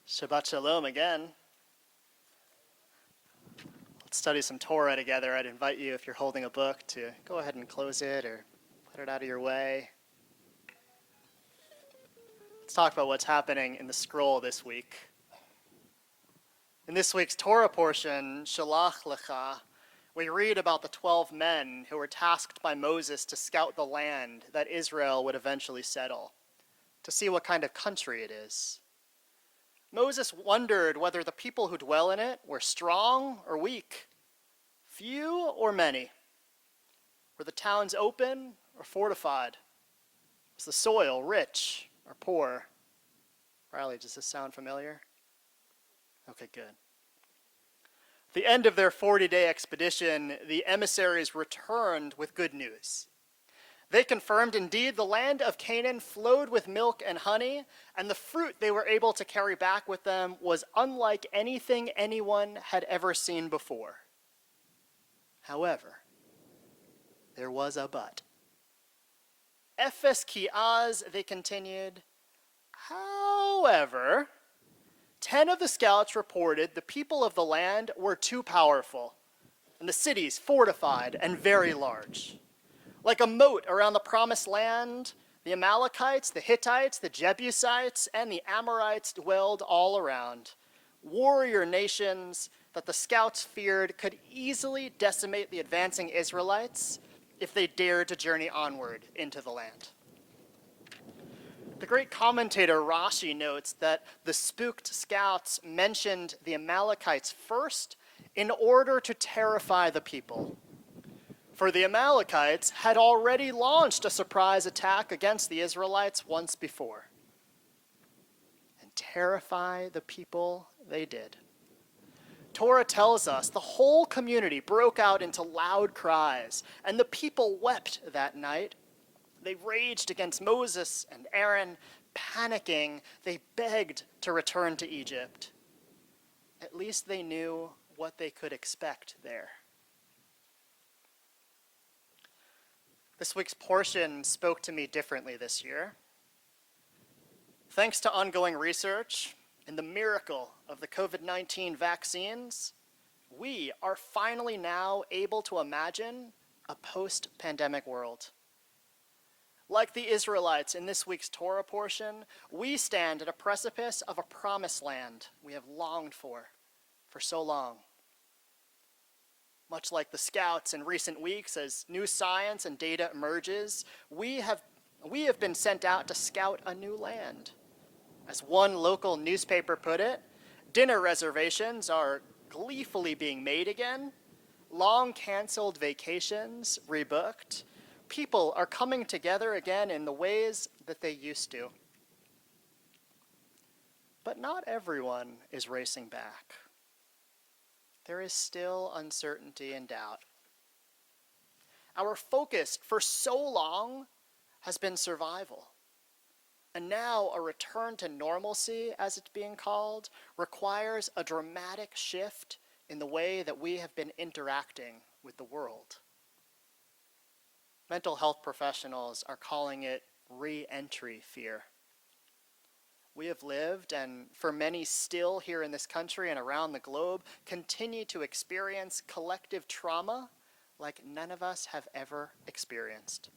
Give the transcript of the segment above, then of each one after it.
Shabbat Shalom again. Let's study some Torah together. I'd invite you, if you're holding a book, to go ahead and close it or put it out of your way. Let's talk about what's happening in the scroll this week. In this week's Torah portion, Shalach Lecha, we read about the 12 men who were tasked by Moses to scout the land that Israel would eventually settle, to see what kind of country it is. Moses wondered whether the people who dwell in it were strong or weak, few or many. Were the towns open or fortified? Was the soil rich or poor? Riley, does this sound familiar? Okay, good. At the end of their 40-day expedition, the emissaries returned with good news. They confirmed indeed the land of Canaan flowed with milk and honey, and the fruit they were able to carry back with them was unlike anything anyone had ever seen before. However, there was a but. Ephes ki az, they continued. However, 10 of the scouts reported the people of the land were too powerful, and the cities fortified and very large. Like a moat around the promised land, the Amalekites, the Hittites, the Jebusites, and the Amorites dwelled all around. Warrior nations that the scouts feared could easily decimate the advancing Israelites if they dared to journey onward into the land. The great commentator Rashi notes that the spooked scouts mentioned the Amalekites first in order to terrify the people. For the Amalekites had already launched a surprise attack against the Israelites once before. And terrify the people they did. Torah tells us the whole community broke out into loud cries, and the people wept that night. They raged against Moses and Aaron. Panicking, they begged to return to Egypt. At least they knew what they could expect there. This week's portion spoke to me differently this year. Thanks to ongoing research and the miracle of the COVID-19 vaccines, we are finally now able to imagine a post-pandemic world. Like the Israelites in this week's Torah portion, we stand at a precipice of a promised land we have longed for so long. Much like the scouts in recent weeks, as new science and data emerges, we have been sent out to scout a new land. As one local newspaper put it, dinner reservations are gleefully being made again, long-canceled vacations rebooked, people are coming together again in the ways that they used to. But not everyone is racing back. There is still uncertainty and doubt. Our focus for so long has been survival. And now a return to normalcy, as it's being called, requires a dramatic shift in the way that we have been interacting with the world. Mental health professionals are calling it re-entry fear. We have lived, and for many still here in this country and around the globe, continue to experience collective trauma like none of us have ever experienced.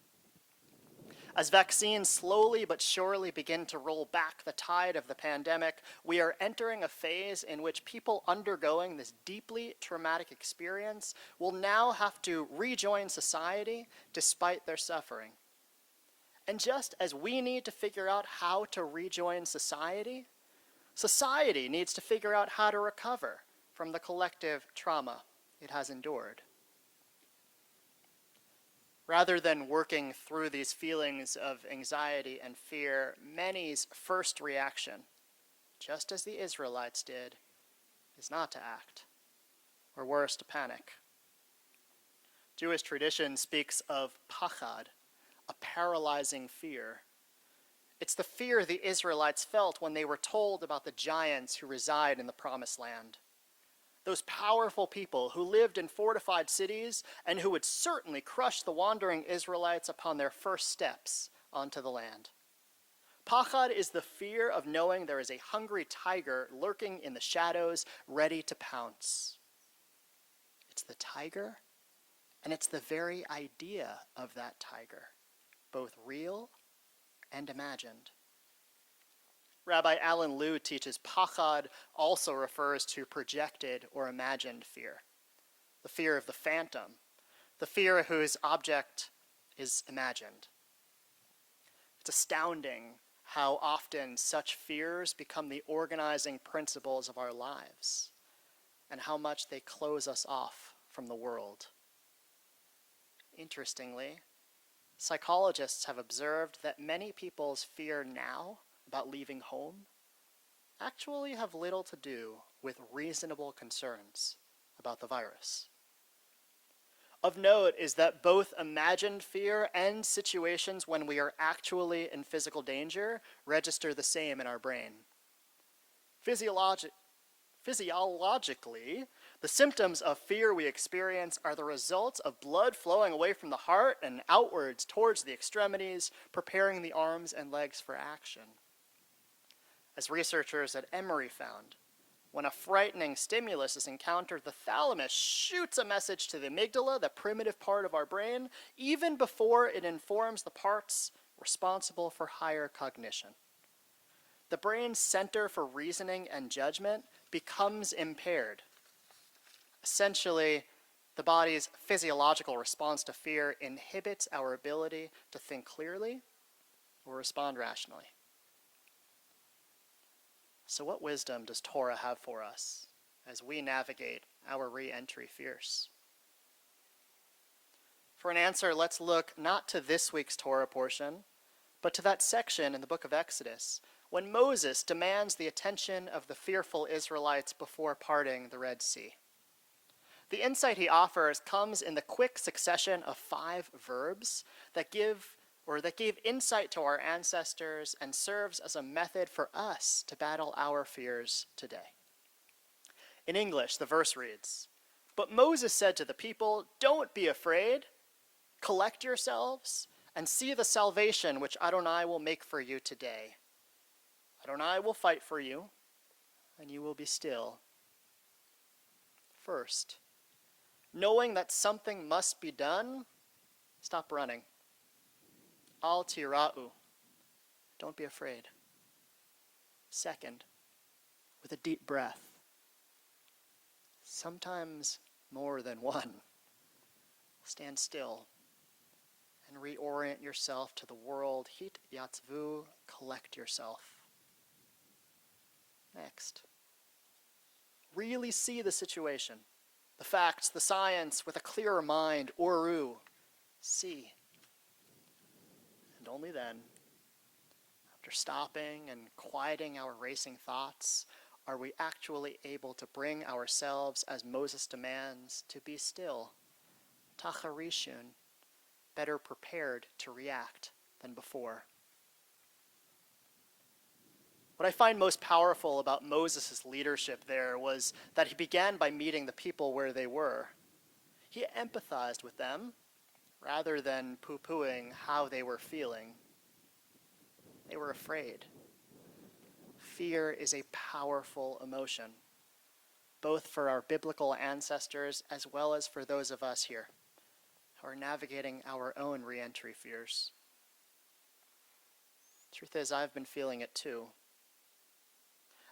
As vaccines slowly but surely begin to roll back the tide of the pandemic, we are entering a phase in which people undergoing this deeply traumatic experience will now have to rejoin society despite their suffering. And just as we need to figure out how to rejoin society, society needs to figure out how to recover from the collective trauma it has endured. Rather than working through these feelings of anxiety and fear, many's first reaction, just as the Israelites did, is not to act, or worse, to panic. Jewish tradition speaks of pachad, a paralyzing fear. It's the fear the Israelites felt when they were told about the giants who reside in the promised land. Those powerful people who lived in fortified cities and who would certainly crush the wandering Israelites upon their first steps onto the land. Pachad is the fear of knowing there is a hungry tiger lurking in the shadows, ready to pounce. It's the tiger, and it's the very idea of that tiger, both real and imagined. Rabbi Alan Liu teaches Pachad also refers to projected or imagined fear, the fear of the phantom, the fear whose object is imagined. It's astounding how often such fears become the organizing principles of our lives, and how much they close us off from the world. Interestingly, psychologists have observed that many people's fear now about leaving home actually have little to do with reasonable concerns about the virus. Of note is that both imagined fear and situations when we are actually in physical danger register the same in our brain. Physiologically, the symptoms of fear we experience are the result of blood flowing away from the heart and outwards towards the extremities, preparing the arms and legs for action. As researchers at Emory found, when a frightening stimulus is encountered, the thalamus shoots a message to the amygdala, the primitive part of our brain, even before it informs the parts responsible for higher cognition. The brain's center for reasoning and judgment becomes impaired. Essentially, the body's physiological response to fear inhibits our ability to think clearly or respond rationally. So what wisdom does Torah have for us as we navigate our re-entry fears? For an answer, let's look not to this week's Torah portion, but to that section in the book of Exodus when Moses demands the attention of the fearful Israelites before parting the Red Sea. The insight he offers comes in the quick succession of 5 verbs that gave insight to our ancestors and serves as a method for us to battle our fears today. In English, the verse reads, "But Moses said to the people, 'Don't be afraid. Collect yourselves and see the salvation which Adonai will make for you today. Adonai will fight for you, and you will be still.' First, knowing that something must be done, stop running. Al tira'u. Don't be afraid. Second, with a deep breath, sometimes more than one, stand still and reorient yourself to the world. Hit yatzvu, collect yourself. Next, really see the situation, the facts, the science with a clearer mind, oru, see. And only then, after stopping and quieting our racing thoughts, are we actually able to bring ourselves, as Moses demands, to be still, tacharishun, better prepared to react than before. What I find most powerful about Moses' leadership there was that he began by meeting the people where they were. He empathized with them rather than poo-pooing how they were feeling. They were afraid. Fear is a powerful emotion, both for our biblical ancestors as well as for those of us here who are navigating our own re-entry fears. Truth is, I've been feeling it too.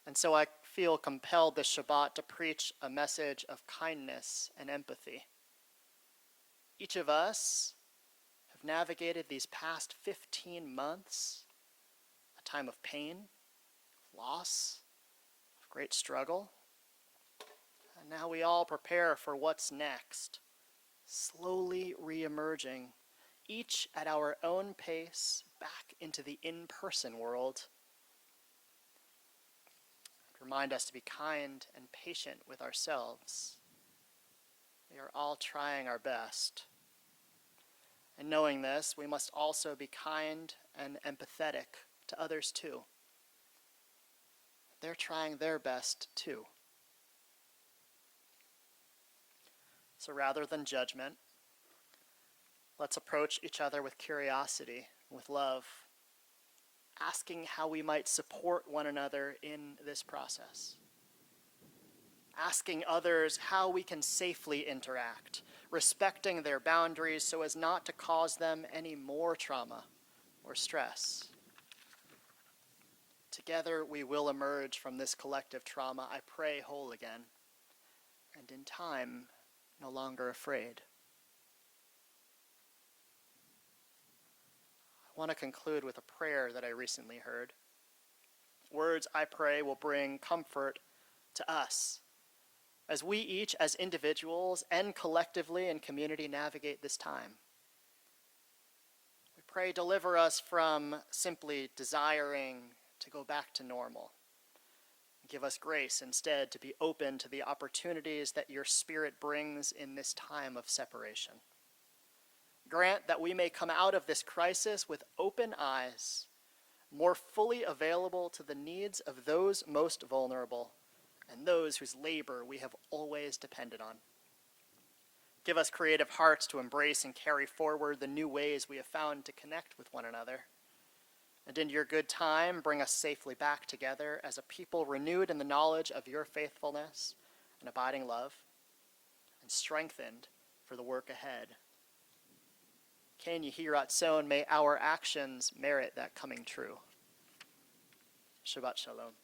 And so I feel compelled this Shabbat to preach a message of kindness and empathy. Each of us have navigated these past 15 months, a time of pain, loss, of great struggle. And now we all prepare for what's next, slowly re-emerging, each at our own pace, back into the in-person world. Remind us to be kind and patient with ourselves. We are all trying our best. And knowing this, we must also be kind and empathetic to others too. They're trying their best too. So rather than judgment, let's approach each other with curiosity, with love. asking how we might support one another in this process. Asking others how we can safely interact, respecting their boundaries so as not to cause them any more trauma or stress. Together we will emerge from this collective trauma, I pray, whole again, and in time, no longer afraid. I want to conclude with a prayer that I recently heard. Words, I pray, will bring comfort to us as we each, as individuals and collectively in community, navigate this time. We pray, deliver us from simply desiring to go back to normal. Give us grace instead to be open to the opportunities that your Spirit brings in this time of separation. Grant that we may come out of this crisis with open eyes, more fully available to the needs of those most vulnerable and those whose labor we have always depended on. Give us creative hearts to embrace and carry forward the new ways we have found to connect with one another. And in your good time, bring us safely back together as a people renewed in the knowledge of your faithfulness and abiding love, and strengthened for the work ahead. Ken Yehi Ratzon, may our actions merit that coming true. Shabbat Shalom.